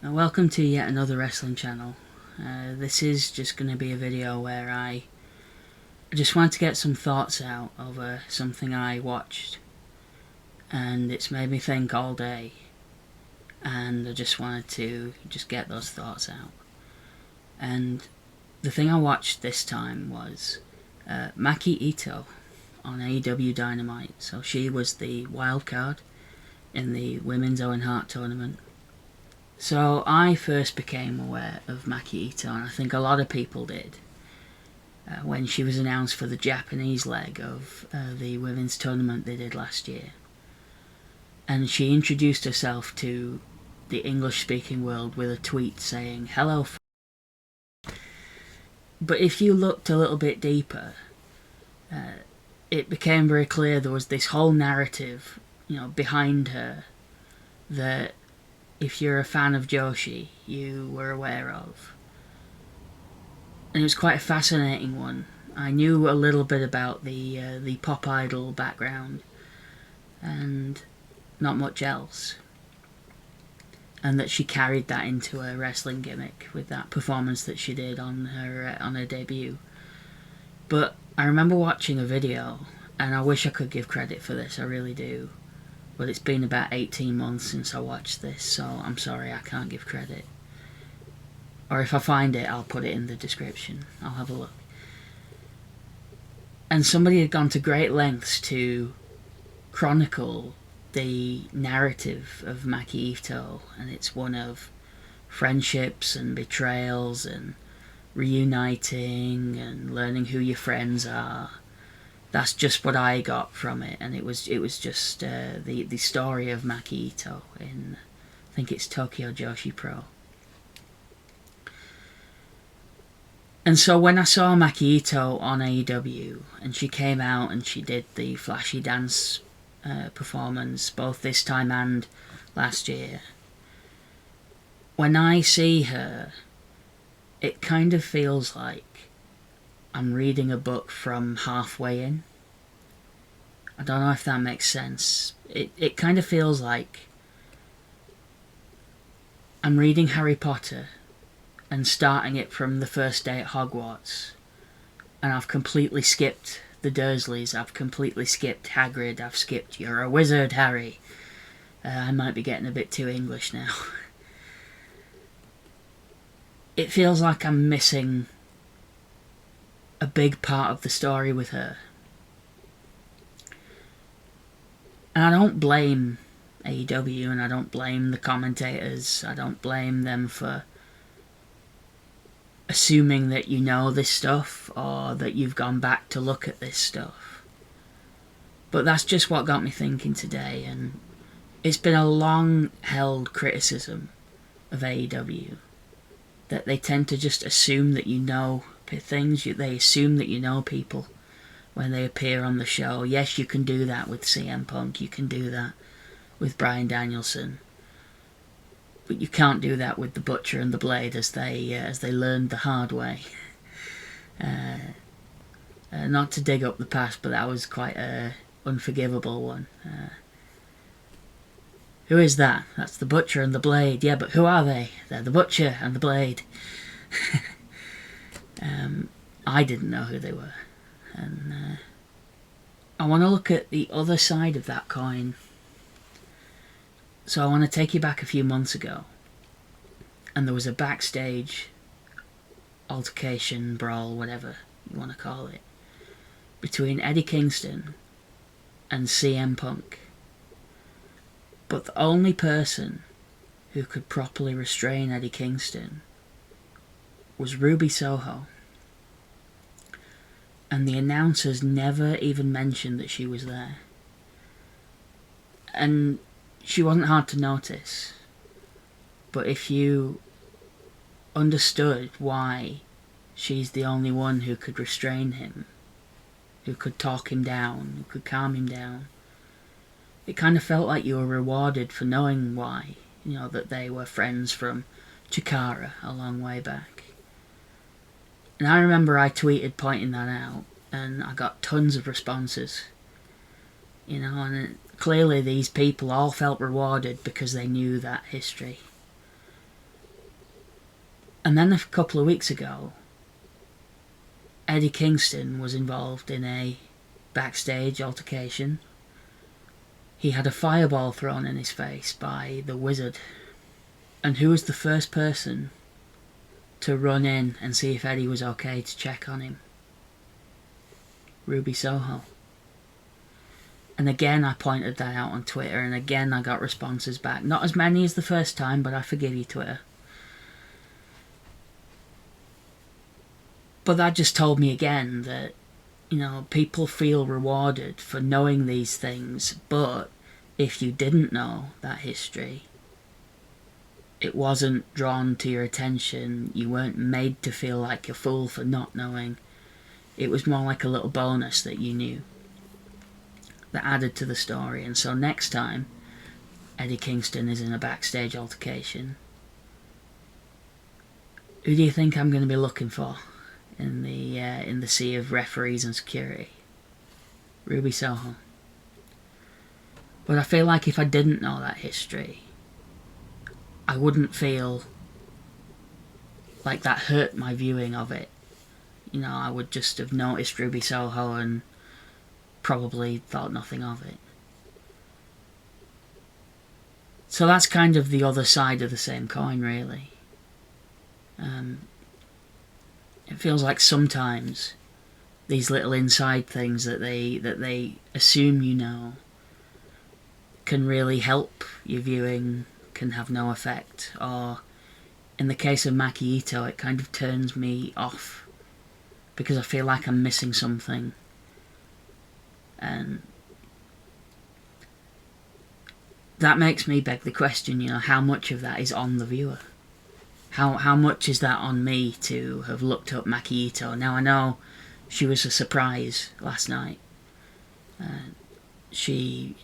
Welcome to yet another wrestling channel. This is just going to be a video where I just want to get some thoughts out over something I watched, and it's made me think all day, and I just wanted to just get those thoughts out. And the thing I watched this time was Maki Itoh on AEW Dynamite. So she was the wild card in the Women's Owen Hart tournament. So I first became aware of Maki Itoh, and I think a lot of people did, when she was announced for the Japanese leg of the women's tournament they did last year. And she introduced herself to the English-speaking world with a tweet saying, "Hello." But if you looked a little bit deeper, it became very clear there was this whole narrative, behind her that if you're a fan of Joshi, you were aware of. And it was quite a fascinating one. I knew a little bit about the pop idol background, and not much else. And that she carried that into her wrestling gimmick with that performance that she did on her debut. But I remember watching a video, and I wish I could give credit for this, I really do. But it's been about 18 months since I watched this, so I'm sorry, I can't give credit. Or if I find it, I'll put it in the description. I'll have a look. And somebody had gone to great lengths to chronicle the narrative of Maki Itoh, and it's one of friendships and betrayals and reuniting and learning who your friends are. That's just what I got from it, and it was just the story of Maki Itoh in, I think it's Tokyo Joshi Pro. And so when I saw Maki Itoh on AEW, and she came out and she did the flashy dance performance, both this time and last year, when I see her, it kind of feels like I'm reading a book from halfway in. I don't know if that makes sense. It kind of feels like I'm reading Harry Potter and starting it from the first day at Hogwarts, and I've completely skipped the Dursleys, I've completely skipped Hagrid, I've skipped "You're a wizard, Harry." I might be getting a bit too English now. It feels like I'm missing a big part of the story with her. And I don't blame AEW, and I don't blame the commentators. I don't blame them for assuming that you know this stuff, or that you've gone back to look at this stuff. But that's just what got me thinking today, and it's been a long-held criticism of AEW, that they tend to just assume that you know things. They assume that you know people when they appear on the show. Yes, you can do that with CM Punk, you can do that with Bryan Danielson, but you can't do that with the Butcher and the Blade, as they learned the hard way. Not to dig up the past, but that was quite a unforgivable one. Who is that? That's the Butcher and the Blade. Yeah, but who are they? They're the Butcher and the Blade. I didn't know who they were, and I want to look at the other side of that coin. So I want to take you back a few months ago, and there was a backstage altercation, brawl, whatever you want to call it, between Eddie Kingston and CM Punk. But the only person who could properly restrain Eddie Kingston was Ruby Soho. And the announcers never even mentioned that she was there. And she wasn't hard to notice. But if you understood why she's the only one who could restrain him, who could talk him down, who could calm him down, it kind of felt like you were rewarded for knowing why. That they were friends from Chikara a long way back. And I remember I tweeted pointing that out, and I got tons of responses. And clearly these people all felt rewarded because they knew that history. And then a couple of weeks ago, Eddie Kingston was involved in a backstage altercation. He had a fireball thrown in his face by the Wizard. And who was the first person to run in and see if Eddie was okay to check on him? Ruby Soho. And again I pointed that out on Twitter, and again I got responses back. Not as many as the first time, but I forgive you, Twitter. But that just told me again that, you know, people feel rewarded for knowing these things, but if you didn't know that history, it wasn't drawn to your attention, you weren't made to feel like a fool for not knowing. It was more like a little bonus that you knew, that added to the story. And so next time Eddie Kingston is in a backstage altercation, who do you think I'm going to be looking for in the sea of referees and security? Ruby Soho. But I feel like if I didn't know that history, I wouldn't feel like that hurt my viewing of it. You know, I would just have noticed Ruby Soho and probably thought nothing of it. So that's kind of the other side of the same coin, really. It feels like sometimes these little inside things that they assume you know can really help your viewing, can have no effect, or in the case of Maki Itoh, it kind of turns me off because I feel like I'm missing something. And that makes me beg the question, you know, how much of that is on the viewer? How much is that on me to have looked up Maki Itoh? Now I know she was a surprise last night. She,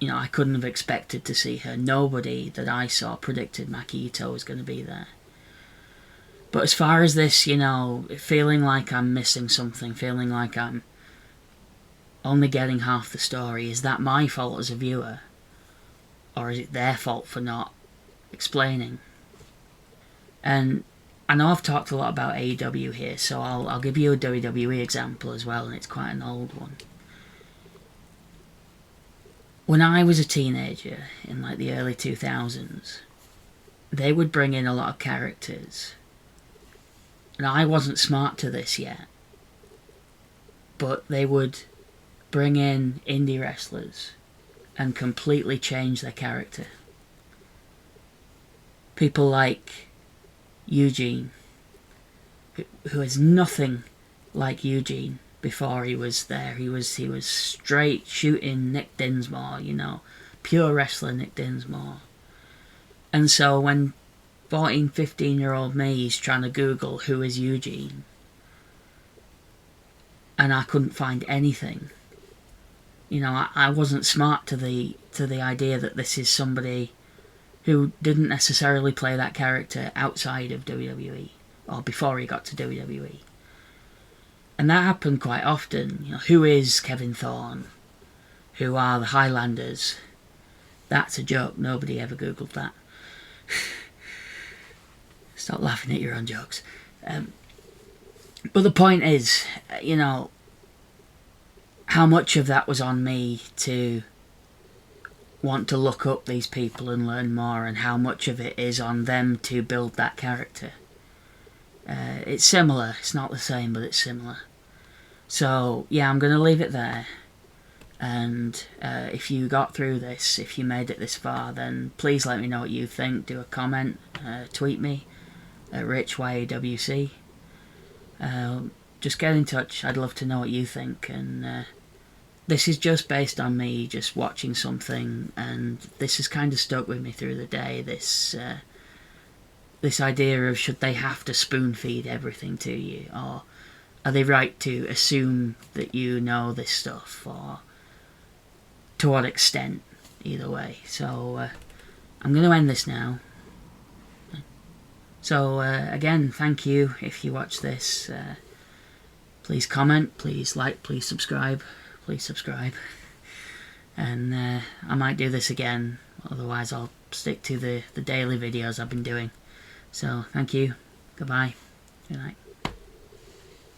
you know, I couldn't have expected to see her. Nobody that I saw predicted Maki Itoh was going to be there. But as far as this, you know, feeling like I'm missing something, feeling like I'm only getting half the story, is that my fault as a viewer? Or is it their fault for not explaining? And I know I've talked a lot about AEW here, so I'll give you a WWE example as well, and it's quite an old one. When I was a teenager, in like the early 2000s, they would bring in a lot of characters. And I wasn't smart to this yet, but they would bring in indie wrestlers and completely change their character. People like Eugene, who is nothing like Eugene before he was there. He was straight shooting Nick Dinsmore, you know, pure wrestler Nick Dinsmore. And so when 14, 15-year-old me is trying to Google who is Eugene, and I couldn't find anything. You know, I wasn't smart to the idea that this is somebody who didn't necessarily play that character outside of WWE or before he got to WWE. And that happened quite often. You know, who is Kevin Thorne? Who are the Highlanders? That's a joke. Nobody ever Googled that. Stop laughing at your own jokes. But the point is, you know, how much of that was on me to want to look up these people and learn more, and how much of it is on them to build that character. It's similar. It's not the same, but it's similar. So, yeah, I'm going to leave it there. And if you got through this, if you made it this far, then please let me know what you think. Do a comment, tweet me at RichYAWC. Just get in touch. I'd love to know what you think. And this is just based on me just watching something, and this has kind of stuck with me through the day. This idea of, should they have to spoon feed everything to you, or are they right to assume that you know this stuff, or to what extent? Either way. So I'm going to end this now. So again, thank you if you watch this. Please comment, please like, please subscribe. Please subscribe. And I might do this again. Otherwise I'll stick to the daily videos I've been doing. So thank you. Goodbye. Good night.